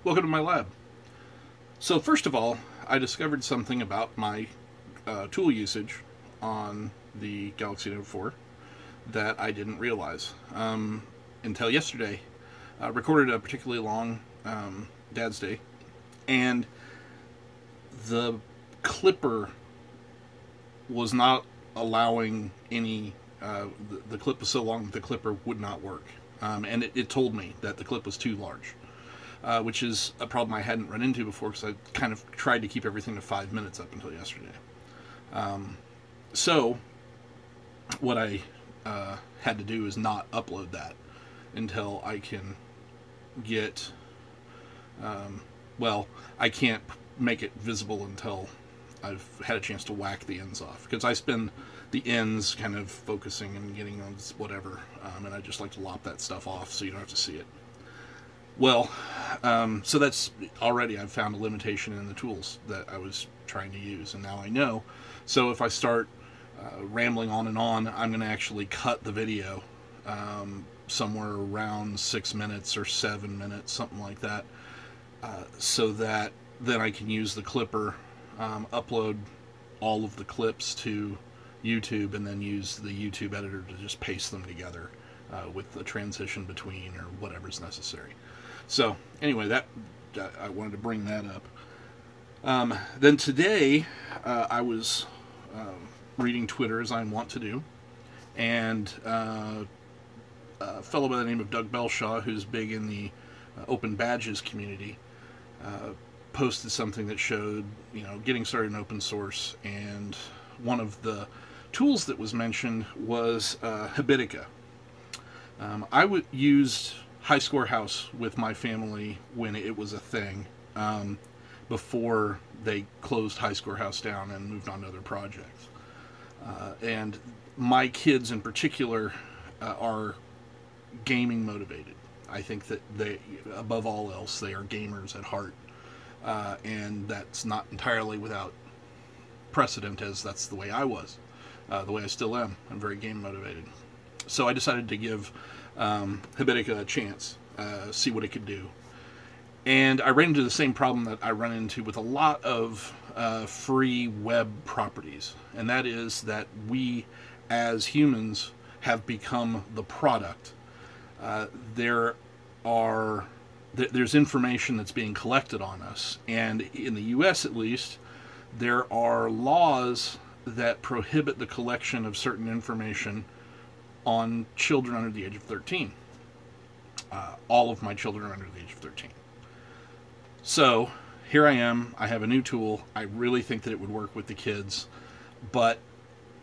Welcome to my lab. So first of all, I discovered something about my tool usage on the Galaxy Note 4 that I didn't realize until yesterday. I recorded a particularly long Dad's Day, and the clipper was not allowing any, the clip was so long that the clipper would not work. And it told me that the clip was too large. Which is a problem I hadn't run into before because I kind of tried to keep everything to 5 minutes up until yesterday. So what I had to do is not upload that until I can get, well, I can't make it visible until I've had a chance to whack the ends off, because I spend the ends kind of focusing and getting on whatever, and I just like to lop that stuff off so you don't have to see it. Well, so that's already, I've found a limitation in the tools that I was trying to use, and now I know. So if I start rambling on and on, I'm going to actually cut the video somewhere around 6 minutes or 7 minutes, something like that, so that then I can use the clipper, upload all of the clips to YouTube, and then use the YouTube editor to just paste them together with the transition between or whatever's necessary. So anyway, that I wanted to bring that up. Then today I was reading Twitter, as I want to do, and a fellow by the name of Doug Belshaw, who's big in the open badges community, posted something that showed, getting started in open source, and one of the tools that was mentioned was Habitica. I used High Score House with my family when it was a thing, before they closed High Score House down and moved on to other projects. And my kids in particular are gaming motivated. I think that they, above all else, they are gamers at heart. And that's not entirely without precedent, as that's the way I was, the way I still am. I'm very game motivated. So I decided to give Habitica a chance, see what it could do. And I ran into the same problem that I run into with a lot of free web properties, and that is that we, as humans, have become the product. There's information that's being collected on us, and in the U.S. at least, there are laws that prohibit the collection of certain information on children under the age of 13. All of my children are under the age of 13. So here I am. I have a new tool. I really think that it would work with the kids, but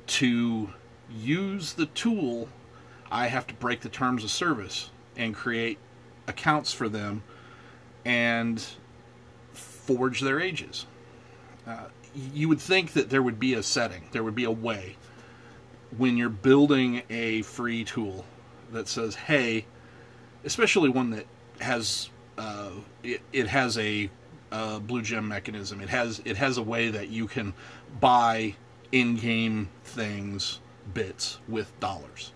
to use the tool, I have to break the terms of service and create accounts for them and forge their ages. You would think that there would be a setting, there would be a way, when you're building a free tool that says, hey, especially one that has it has a blue gem mechanism. It has a way that you can buy in-game things, bits, with dollars.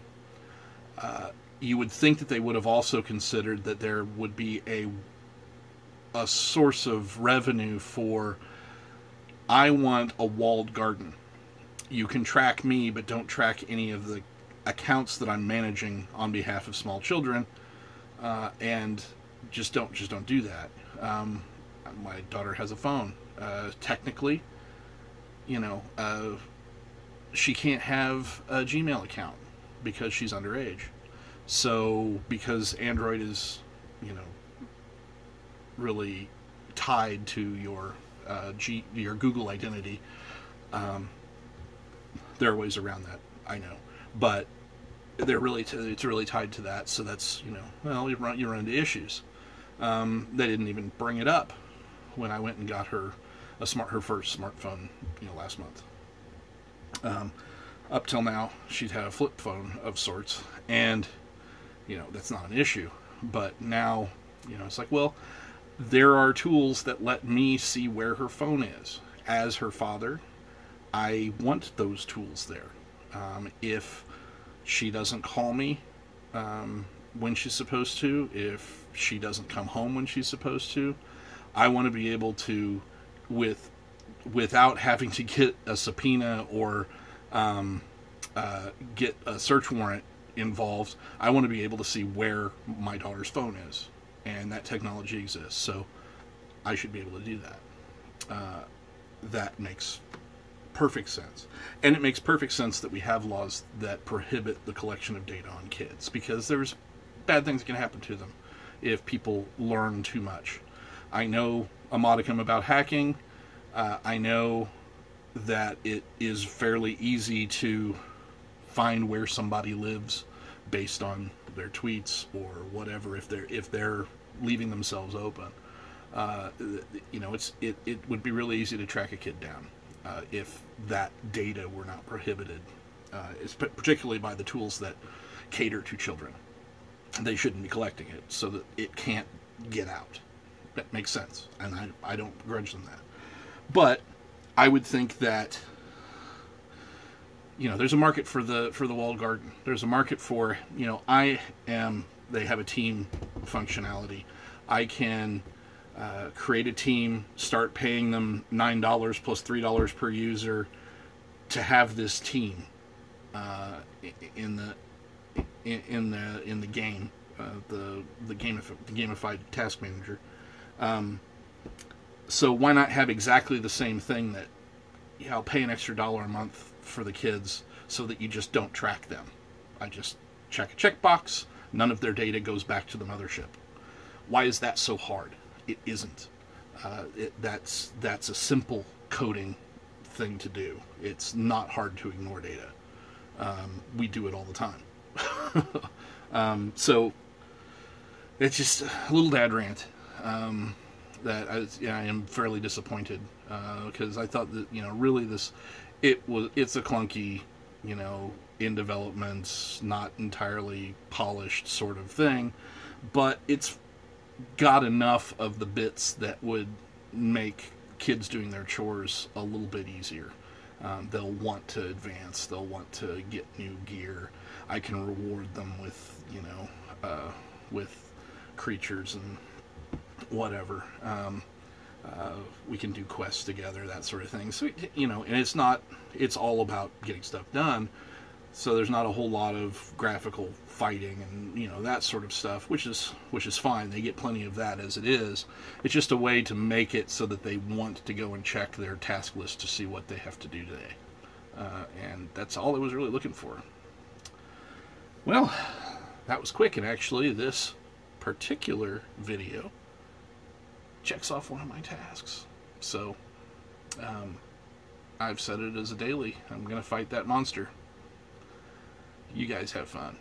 You would think that they would have also considered that there would be a source of revenue for, I want a walled garden. You can track me, but don't track any of the accounts that I'm managing on behalf of small children, and just don't do that. My daughter has a phone. Technically, she can't have a Gmail account because she's underage. So because Android is, really tied to your Google identity, there are ways around that, I know, but it's really tied to that. So that's, well, you run into issues. They didn't even bring it up when I went and got her her first smartphone, last month. Up till now, she'd had a flip phone of sorts, and that's not an issue. But now, it's like, well, there are tools that let me see where her phone is. As her father, I want those tools there. If she doesn't call me when she's supposed to, if she doesn't come home when she's supposed to. I want to be able to, without having to get a subpoena or get a search warrant involved, I want to be able to see where my daughter's phone is, and that technology exists, so I should be able to do that. That makes perfect sense. And it makes perfect sense that we have laws that prohibit the collection of data on kids, because there's bad things that can happen to them if people learn too much. I know a modicum about hacking. I know that it is fairly easy to find where somebody lives based on their tweets or whatever, if they're leaving themselves open. It would be really easy to track a kid down if that data were not prohibited, particularly by the tools that cater to children. They shouldn't be collecting it so that it can't get out. That makes sense, and I don't begrudge them that. But I would think that, there's a market for the walled garden. There's a market for, they have a team functionality. I can create a team, start paying them $9 plus $3 per user to have this team in the game, the gamified task manager. So why not have exactly the same thing that, I'll pay an extra $1 a month for the kids so that you just don't track them. I just check a checkbox. None of their data goes back to the mothership. Why is that so hard? It isn't. That's a simple coding thing to do. It's not hard to ignore data. We do it all the time. So it's just a little dad rant. That I am fairly disappointed because I thought that really it's a clunky, in development, not entirely polished sort of thing, but it's got enough of the bits that would make kids doing their chores a little bit easier. They'll want to advance. They'll want to get new gear. I can reward them with with creatures and whatever. We can do quests together, that sort of thing. So and it's all about getting stuff done. So there's not a whole lot of graphical fighting and that sort of stuff, which is fine. They get plenty of that as it is. It's just a way to make it so that they want to go and check their task list to see what they have to do today. And that's all I was really looking for. Well, that was quick, and actually this particular video checks off one of my tasks. So I've set it as a daily. I'm going to fight that monster. You guys have fun.